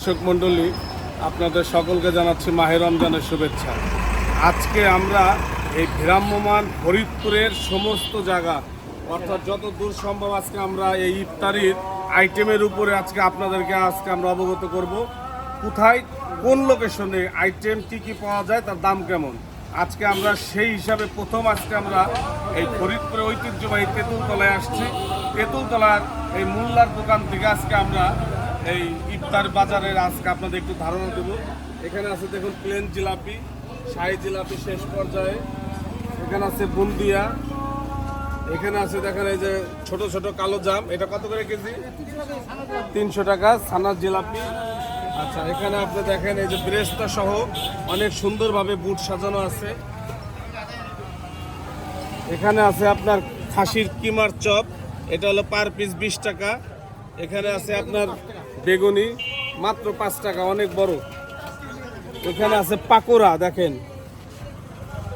দর্শক মণ্ডলী, আপনাদের সকলকে জানাচ্ছি মাহে রমজানের শুভেচ্ছা। আজকে আমরা এই ভ্রাম্যমান ফরিদপুরের সমস্ত জায়গা অর্থাৎ যত দূর সম্ভব আজকে আমরা এই ইফতারির আইটেমের উপরে আজকে আপনাদেরকে আমরা অবগত করব। কোথায় কোন লোকেশনে আইটেম কী পাওয়া যায়, তার দাম কেমন। আজকে আমরা সেই হিসাবে আজকে আমরা এই ফরিদপুরের ঐতিহ্যবাহী তেঁতুলতলায় আসছি। তেঁতুলতলার এই মোল্লার দোকান থেকে আজকে আমরা এই ইফতার বাজারের আজকে আপনাদের একটু ধারণা দেবো। এখানে আছে দেখুন প্লেন জিলাপি, শাহী জিলাপি শেষ পর্যায়ে, এখানে আছে বুন্দিয়া, এখানে আছে দেখেন এই যে ছোট ছোট কালো জাম, এটা কত করে কেজি? 300 টাকা। ছানার জিলাপি। আচ্ছা, এখানে আপনি দেখেন এই যে ব্রেস্তা সহ অনেক সুন্দরভাবে বুট সাজানো আছে। এখানে আছে আপনার খাসির কিমার চপ, এটা হলো পার পিস 20 টাকা। এখানে আছে আপনার বেগুনি, মাত্র 5 টাকা, অনেক বড়। এখানে আছে পাকোড়া, দেখেন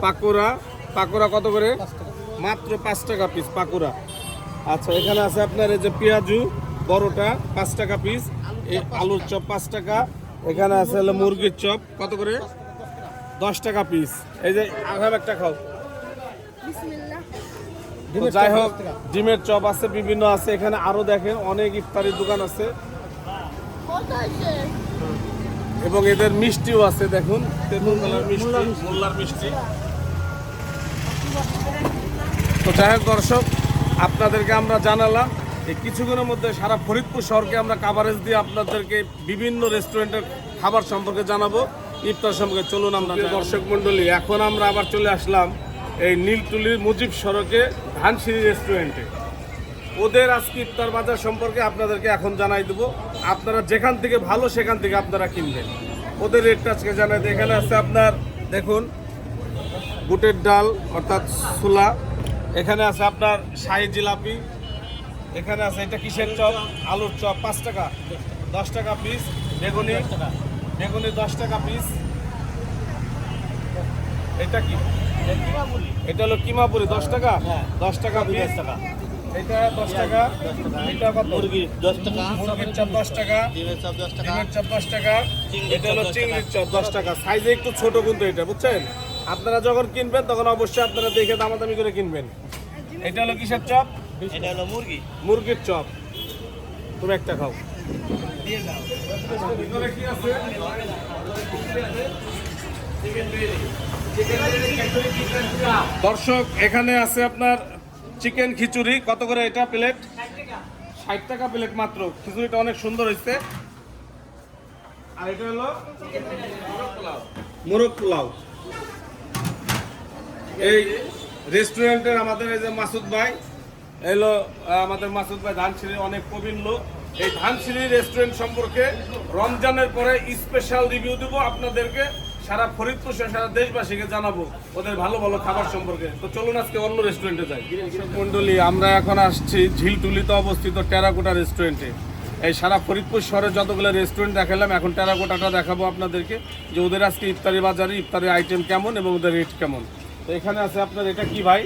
পাকোড়া কত করে? মাত্র 5 টাকা পিস পাকোড়া। আচ্ছা, এখানে আছে আপনার এই যে পেঁয়াজু বড়টা 5 টাকা পিস। এই আলুর চপ 5 টাকা। এখানে আছে হলো মুরগির চপ, কত করে? 10 টাকা পিস। এই যে আগাম একটা খাও। যাই হোক, ডিমের চপ আছে, বিভিন্ন আছে। এখানে আরো দেখেন অনেক ইফতারির দোকান আছে এবং এদের মিষ্টিও আছে। দেখুন তেঁতুলতলার মিষ্টি, মোল্লার মিষ্টি। তো যাই হোক দর্শক, আপনাদেরকে আমরা জানালাম এই কিছুক্ষণের মধ্যে সারা ফরিদপুর শহরকে আমরা কাভারেজ দিয়ে আপনাদেরকে বিভিন্ন রেস্টুরেন্টের খাবার সম্পর্কে জানাবো, ইফতার সম্পর্কে। চলুন আমরা। দর্শক মণ্ডলী, এখন আমরা আবার চলে আসলাম এই নীলটুলির মুজিব সড়কে ধানসিঁড়ি রেস্টুরেন্টে। ওদের আজকে ইফতার বাজার সম্পর্কে আপনাদেরকে এখন জানাই দেবো। আপনারা যেখান থেকে ভালো সেখান থেকে আপনারা কিনবেন। ওদের রেটটা আজকে জানাই দেয়। এখানে আছে আপনার দেখুন বুটের ডাল অর্থাৎ ছোলা। এখানে আছে আপনার শাহী জিলাপি। এখানে আছে এটা কিসের চপ? আলুর চপ 5 টাকা, 10 টাকা পিস। বেগুনি 10 টাকা পিস। এটা কি? এটা হলো কিমাপুরি, 10 টাকা, 10 টাকা পিস। এটা 10 টাকা। এটা কত? মুরগি 10 টাকা, মুরগির চপ 10 টাকা, ডিমের চপ 10 টাকা, ডিমের চপ 10 টাকা। এটা হলো চিংড়ির চপ 10 টাকা। সাইজে একটু ছোট কিন্তু এটা, বুঝছেন? আপনারা যখন কিনবেন তখন অবশ্যই আপনারা দেখে দামাদামি করে কিনবেন। এটা হলো কিসের চপ? এটা হলো মুরগির চপ। তুমি একটা খাও। ভিতরে কি আছে? দর্শক, এখানে আছে আপনার চিকেন খিচুড়ি। কত করে এটা প্লেট? 60 টাকা প্লেট মাত্র। খিচুড়িটা অনেক সুন্দর হয়েছে। আর এটা হলো মোরগ পোলাও। এই রেস্টুরেন্টের আমাদের এই যে মাসুদ ভাই, এলো আমাদের মাসুদ ভাই ধানসিঁড়ির অনেক প্রবীণ লোক। এই ধানসিঁড়ি রেস্টুরেন্ট সম্পর্কে রমজানের পরে স্পেশাল রিভিউ দেবো আপনাদেরকে, সারা ফরিদপুর সারা দেশবাসীকে জানাবো ওদের ভালো ভালো খাবার সম্পর্কে। তো চলুন আজকে অন্য রেস্টুরেন্টে যাই। মন্ডলী, আমরা এখন আসছি ঝিলটুলিতে অবস্থিত টেরাকোটা রেস্টুরেন্টে। এই সারা ফরিদপুর শহরে যতগুলো রেস্টুরেন্ট দেখালাম, এখন টেরাকোটাটা দেখাবো আপনাদেরকে যে ওদের আজকে ইফতারি বাজারে ইফতারের আইটেম কেমন এবং ওদের রেট কেমন। তো এখানে আছে আপনার এটা কি ভাই?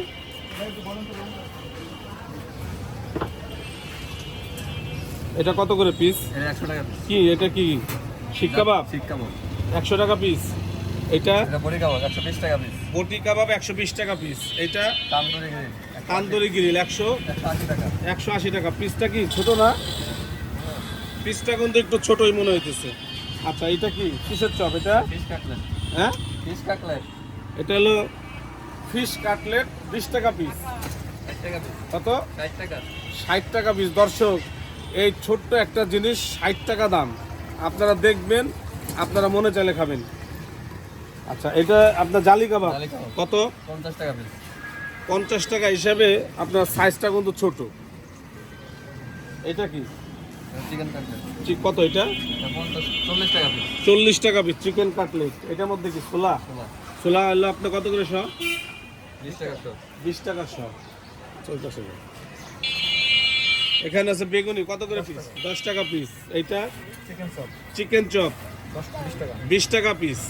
এটা কত করে পিস? 100 টাকা পিস। কি এটা কি শিক কাবাব? 100 টাকা পিস। এটা বটি কাবাব 120 টাকা পিস। বটি কাবাব 120 টাকা পিস। এটা তান্দুরি গ্রিল 180 টাকা। 180 টাকা। পিসটা কি ছোট না? পিসটা কিন্তু একটু ছোটই মনে হইতেছে। আচ্ছা, এটা কি কিসের চপ? এটা ফিশ কাটলেট। হ্যাঁ, ফিশ কাটলেট। এটা হলো ফিশ কাটলেট 20 টাকা পিস। 60 টাকা পিস। কত? 60 টাকা। 60 টাকা পিস। দর্শক, এই ছোট্ট একটা জিনিস 60 টাকা দাম। আপনারা দেখবেন, আপনারা মনে চাইলে খাবেন। আচ্ছা, এটা আপনার জালি কাবাব কত? 50 টাকা পিস। 50 টাকা হিসাবে আপনার সাইজটা কিন্তু ছোট। এটা কি? Chicken cutlet. কত এটা? 40 টাকা পিস। 40 টাকা পিস চিকেন কাটলেট। এটার মধ্যে কি ছোলা? ছোলা হলো আপনার কত করে সব? 20 টাকা সব। 20 টাকা সব। চলতেছে। এখানে আছে বেগুনি, কত করে পিস? 10 টাকা পিস। এইটা চিকেন চপ 20 টাকা পিস।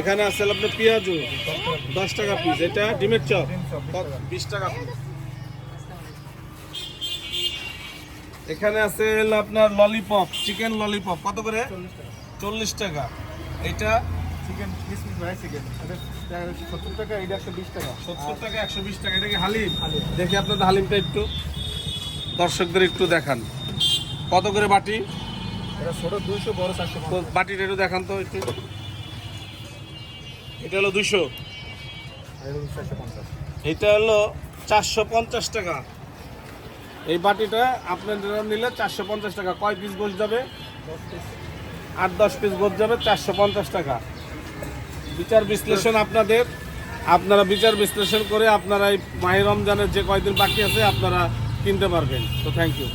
এখানে আছে আপনার পেঁয়াজু 10 টাকা পিস। এটা ডিমের চপ 20 টাকা পিস। এখানে আছে হলো আপনার ললিপপ, চিকেন ললিপপ কত করে? 40 টাকা। এটা চিকেন কিসমিস ভাই চিকেন এটা 70 টাকা, এটা 120 টাকা। 70 টাকা, 120 টাকা। এটা কি হালিম? হালিম। দেখি আপনাদের হালিমটা একটু দর্শকদের একটু দেখান। কত করে বাটি? এটা ছোট 200, বড় তো 450। বাটিটা একটু দেখান তো একটু। এটা হলো 200, আর এটা 450। এটা হলো 450 টাকা। এই বাটিটা আপনারা নিলে 450 টাকা। কয় পিস গোশ যাবে? 8-10 পিস গোশ যাবে, 450 টাকা। বিচার বিশ্লেষণ আপনারা বিচার বিশ্লেষণ করে আপনারা এই মাহে রমজানের যে কয়দিন বাকি আছে আপনারা কিনতে পারবেন। তো থ্যাংক ইউ।